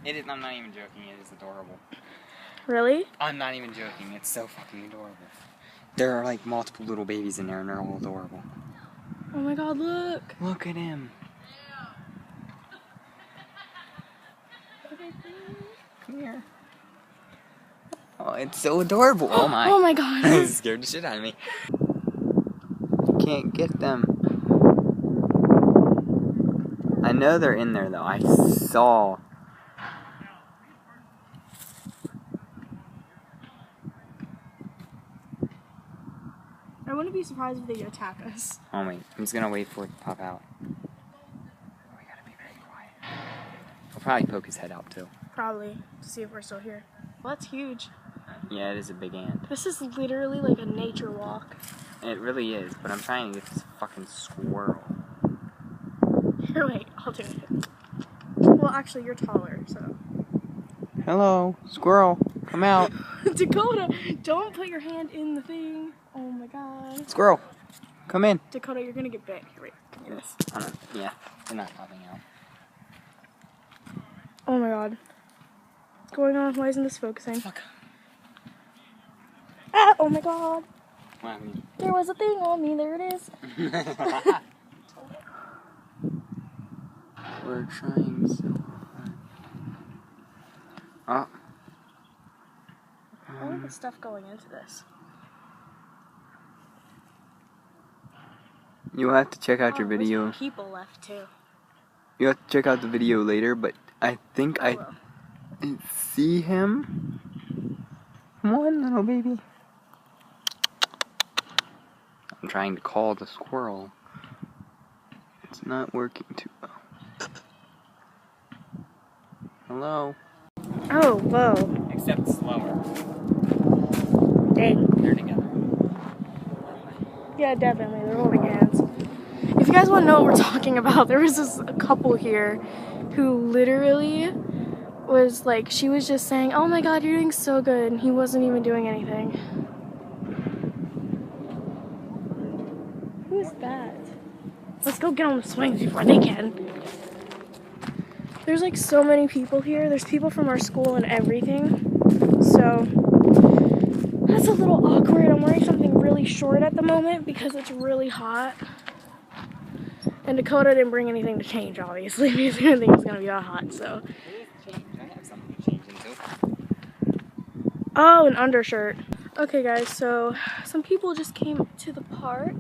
It is. I'm not even joking. It is adorable. Really? I'm not even joking. It's so fucking adorable. There are like multiple little babies in there, and they're all adorable. Oh my God! Look. Look at him. Come here. Oh, it's so adorable. Oh my. Oh my God. It scared the shit out of me. You can't get them. I know they're in there though. I saw. I wouldn't be surprised if they attack us. Oh wait, I'm just gonna wait for it to pop out. Oh, we gotta be very quiet. He'll probably poke his head out too. Probably, to see if we're still here. Well, that's huge. Yeah, it is a big ant. This is literally like a nature walk. It really is, but I'm trying to get this fucking squirrel. Here, wait, I'll do it. Well, actually, you're taller, so. Hello, squirrel, come out. Dakota, don't put your hand in the thing. Oh my God. Squirrel, come in. Dakota, you're gonna get bit. Here, wait. Give me this. Yeah, they're not popping out. Oh my God. What's going on? Why isn't this focusing? Fuck. Ah! Oh my God. What happened? There was a thing on me. There it is. We're trying so hard. All of the stuff going into this. You'll have to check out your video. There's people left too. You have to check out the video later, but I think I see him. Come on, little baby. I'm trying to call the squirrel. It's not working too well. Hello? Oh, whoa. Except slower. Dang. They're together. Yeah, definitely. They're holding hands. If you guys want to know what we're talking about, there was this couple here who literally was like, she was just saying, oh my God, you're doing so good. And he wasn't even doing anything. Who's that? Let's go get on the swings before they can. There's like so many people here. There's people from our school and everything. So that's a little awkward. I'm wearing something really short at the moment because it's really hot. And Dakota didn't bring anything to change, obviously, because he didn't think it was going to be that hot, so. I have something to change into. Oh, an undershirt. Okay, guys, so some people just came to the park,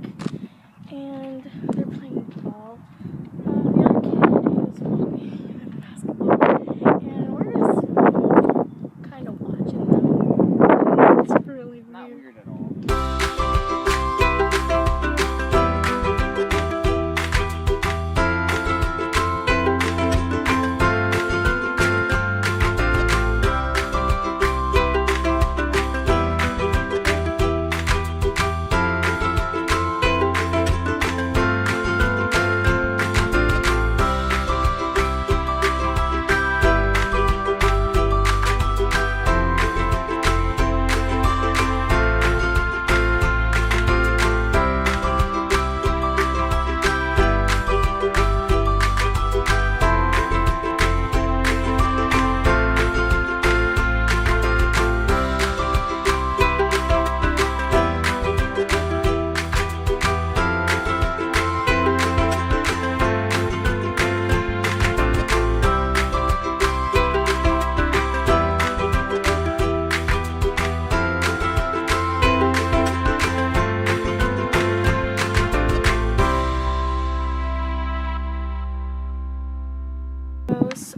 and they're playing ball. The other kid is playing basketball, and we're just kind of watching them. It's really weird. Not weird at all.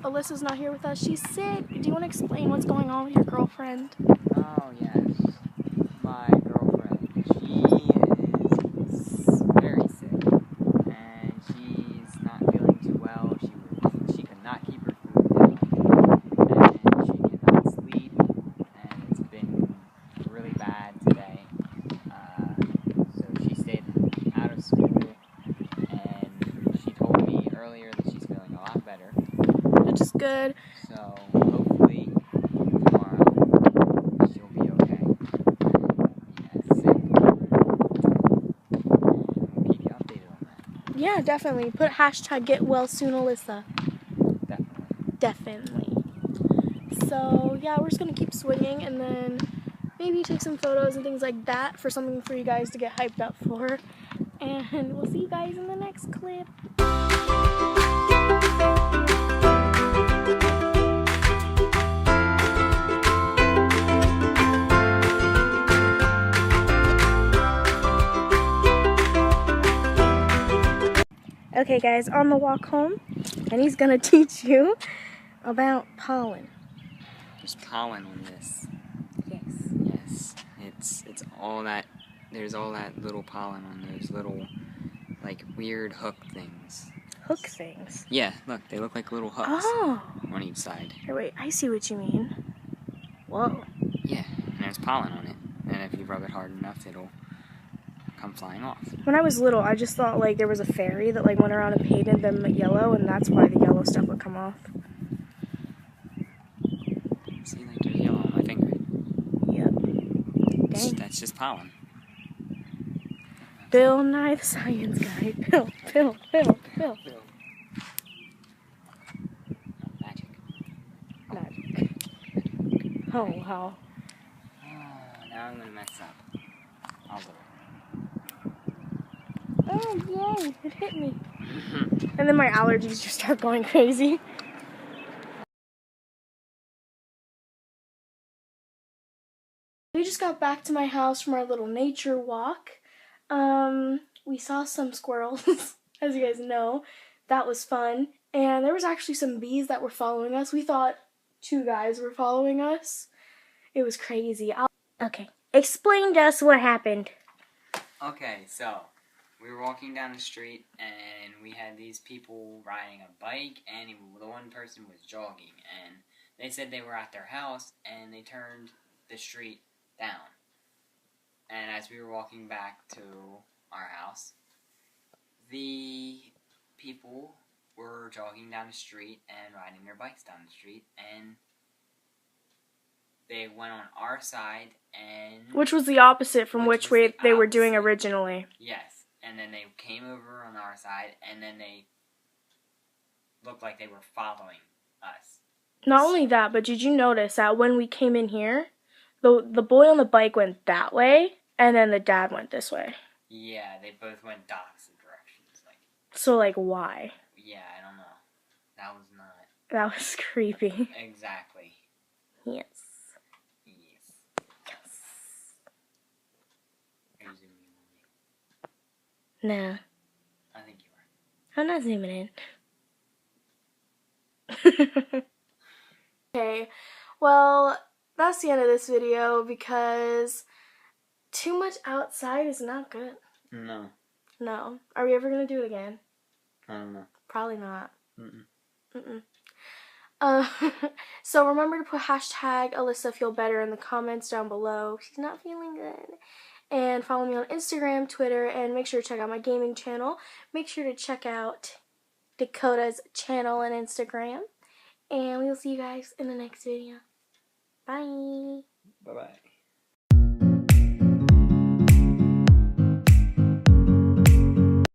Alyssa's not here with us. She's sick. Do you want to explain what's going on with your girlfriend? Oh, yes. My girlfriend. She is very sick. And she's not feeling too well. She could not keep her food down. And she cannot sleep. And it's been really bad today. So she stayed out of school. And she told me earlier that she's feeling a lot better. Which is good. So hopefully tomorrow she'll be okay. Won't be as sick. We'll keep you updated on that. Yeah, definitely. Put hashtag get well soon, Alyssa. Definitely. Definitely. So yeah, we're just gonna keep swinging and then maybe take some photos and things like that for something for you guys to get hyped up for. And we'll see you guys in the next clip. Okay guys, on the walk home, and he's gonna teach you about pollen. There's pollen on this. Yes. Yes. It's all that. There's all that little pollen on those little, like, weird hook things. Hook things? Yeah, look, they look like little hooks on each side. Here, wait, I see what you mean. Whoa. Yeah, and there's pollen on it. And if you rub it hard enough, it'll come flying off. When I was little, I just thought like there was a fairy that like went around and painted them yellow, and that's why the yellow stuff would come off. See, like there's yellow on my finger. Yep. Dang. That's just pollen. Bill Nye the Science Guy. Bill. Oh, magic. Magic. Oh wow. Oh, now I'm gonna mess up. I'll do it. Oh yay! It hit me. And then my allergies just start going crazy. We just got back to my house from our little nature walk. We saw some squirrels, as you guys know. That was fun. And there was actually some bees that were following us. We thought 2 guys were following us. It was crazy. Okay, explain to us what happened. Okay, so we were walking down the street and we had these people riding a bike, and the one person was jogging, and they said they were at their house and they turned the street down. And as we were walking back to our house, the people were jogging down the street and riding their bikes down the street, and they went on our side, and Which was the opposite from which way they were doing originally. yes, and then they came over on our side, and then they looked like they were following us. Not only that, but did you notice that when we came in here, the boy on the bike went that way, and then the dad went this way. Yeah, they both went opposite directions. So, like, why? Yeah, I don't know. That was not... That was creepy. Exactly. Yes. Yes. Yes. Are you zooming in on me? Nah, I think you are. I'm not zooming in. Okay, well, that's the end of this video because too much outside is not good. No. No. Are we ever going to do it again? I don't know. Probably not. Mm-mm. So remember to put hashtag Alyssa feel better in the comments down below. She's not feeling good. And follow me on Instagram, Twitter, and make sure to check out my gaming channel. Make sure to check out Dakota's channel and Instagram. And we will see you guys in the next video. Bye. Bye-bye.